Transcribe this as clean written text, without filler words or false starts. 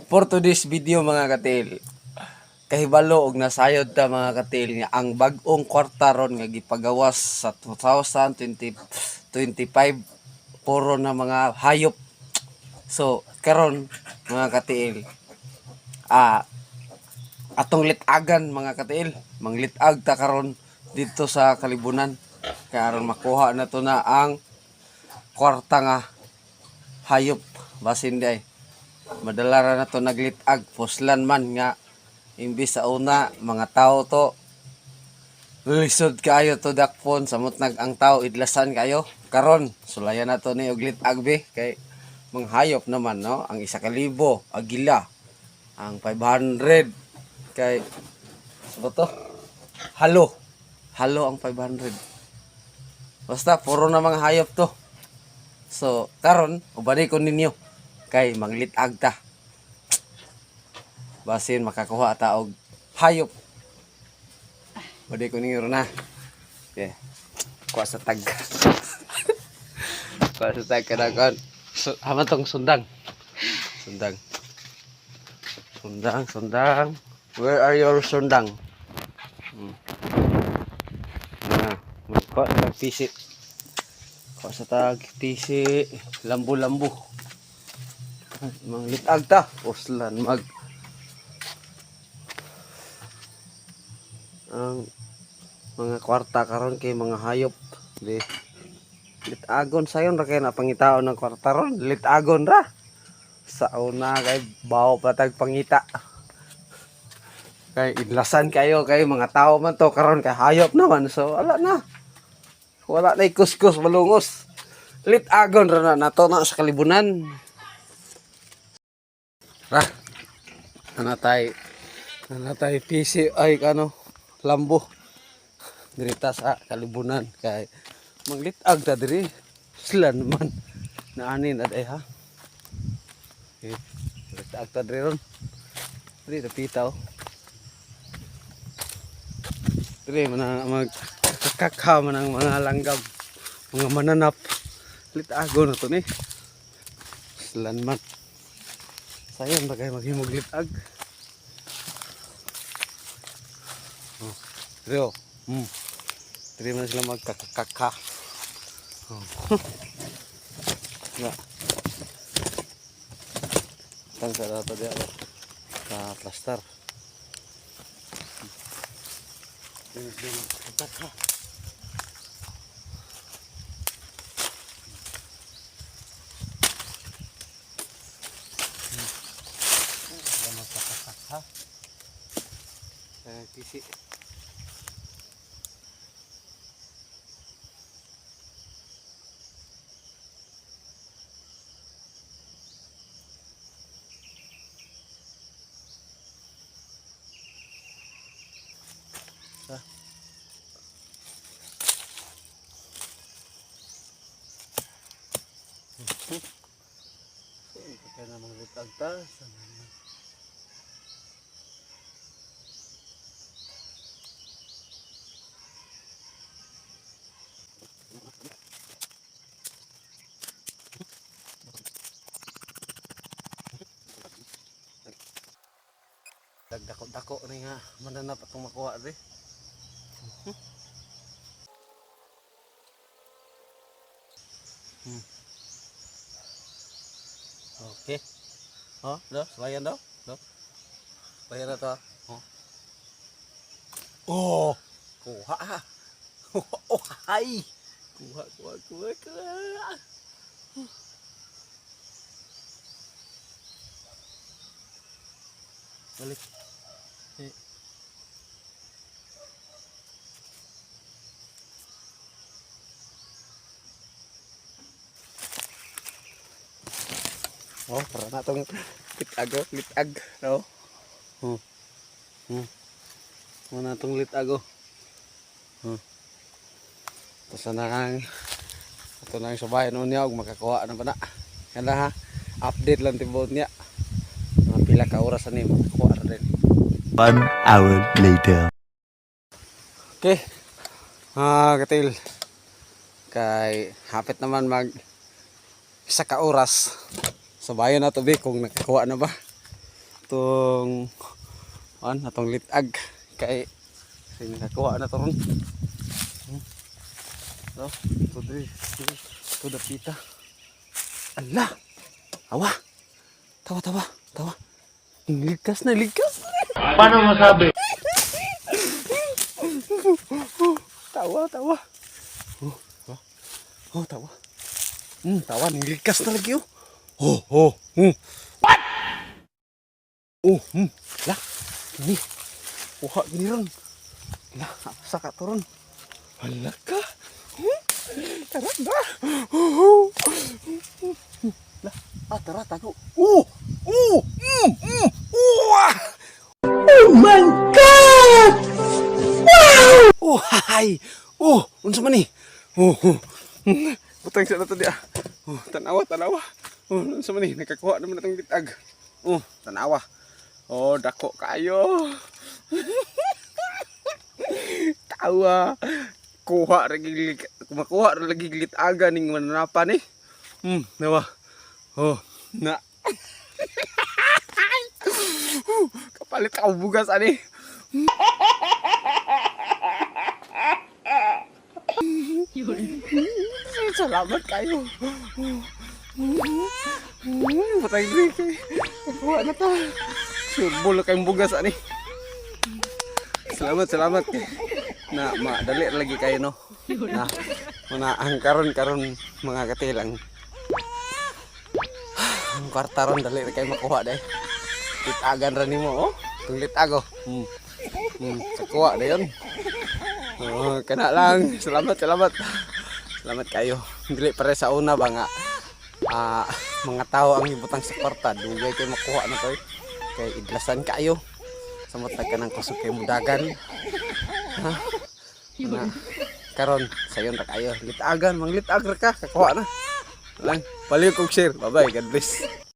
For today's video mga katil, kahibalo og nasayod ta mga katil nga ang bag-ong kwarta ron nga gipagawas sa 2025 puro na mga hayop. So karon mga katil, atong litagan mga katil, manglitag ta karon dito sa Kalibunan karon makuha na to na ang kwarta nga hayop basin day. Madala ra na to naglitag puslan man nga imbis sa una mga tao to lisod kayo to dakpon samot nag ang tao idlasan kayo karon sulayan na to ni og litag be kay manghayop naman no ang 1,000 agila ang 500 kay ano to halo ang 500 basta puro na mga hayop to. So karon ubani ko ninyo kay manglitag ta basin makakuha ta og hayop. Bade ko ninyo na. Okay. Kuha sa tag. Kuha sa tag kanagon. Hama tong sundang. Sundang. Where are your sundang? Kuha sa pisi. Kuha sa tag pisi. Lambu. Manglitag ta. Uslan mag ang mga kwarta karon kay mga hayop di litagon sayon ra kay napangitaon ng kwarta ron litagon ra sa una kay bawo patag pangita kay idlasan kayo kay mga tao man to karon kay hayop naman so wala na kuskus malungos litagon ra na nato na sa Kalibunan ra nanatay PC ay kano lambo dirita sa Kalibunan kay maglitag ta diri sila naman naani na day ha okay. Maglitag ta diri ron diri napitaw diri man magkakakha man ang mga langgam mga mananap litago na to ni sila naman sayang ba kay maghimog litag. Rio, Diri man sila magkakaka. Na. Tang sa dato dia ka plaster. Diri sila magkakaka. Sila magkakaka. Kisi. Kaya namang litag ta dagdako ni nga mananap atong makuha ri. Okay. Oh, do, selayan do. Selayan na to. Oh. Kuha. Oh, hay. Kuha. Balik. Oh, para na tong litag, no? Mana tong litag. Tapos na kang ito na yung sabay noon niya og makakuha na ba na. Kaya ha, update lang tibot niya. Mga pila ka oras ani makakuha ra din. 1 hour later. Okay. Katil. Kay hapit naman mag 1 ka oras. Sabayan na to be kung nakakuha na ba. atong atong litag kay nakakuha na to ron. So, to the pita. Allah! Tawa! Tawa! Ligkas na! Paano masabi? Tawa! Tawa! Tawa, ligkas na lagi oh. What? Lah, ini. Kuha gini ron. Lah, asa ka to ron? Hala ka. Tara ba? Lah, tara tago. Oh my God! Wow! Oh, hay! Oh, unsa man ni? Butang sa nato dia. Tanawa. Unsa man ni? Nakakuha naman natong litag. Tanawa. Dako kayo. Tawa. Kumakuha ra lagi litaga ning mananapan eh. Nawa. Na. Kapalit ako bugas ani. Salamat kayo. Patay din kay. Kuha na ta. Surbol kayong bugas ani. Salamat kay. Na madali lagi kayo no. Na ang karon mga katilang. Ang kwarta ron dali kayo makuha dai. Litagan ra nimo Tung litago. Sakuha dayon. Kana lang. Salamat kayo. Dili pare sa una ba nga mga tao ang ibutang sa kwarta, dugay kay makuha na to kay idlasan kayo. Samot ka nang kusog kay mudagan. Karon sayon ra kayo. Litagan, manglitag ra ka, kakuha na. Lang, paliw kog share. Bye-bye. God bless.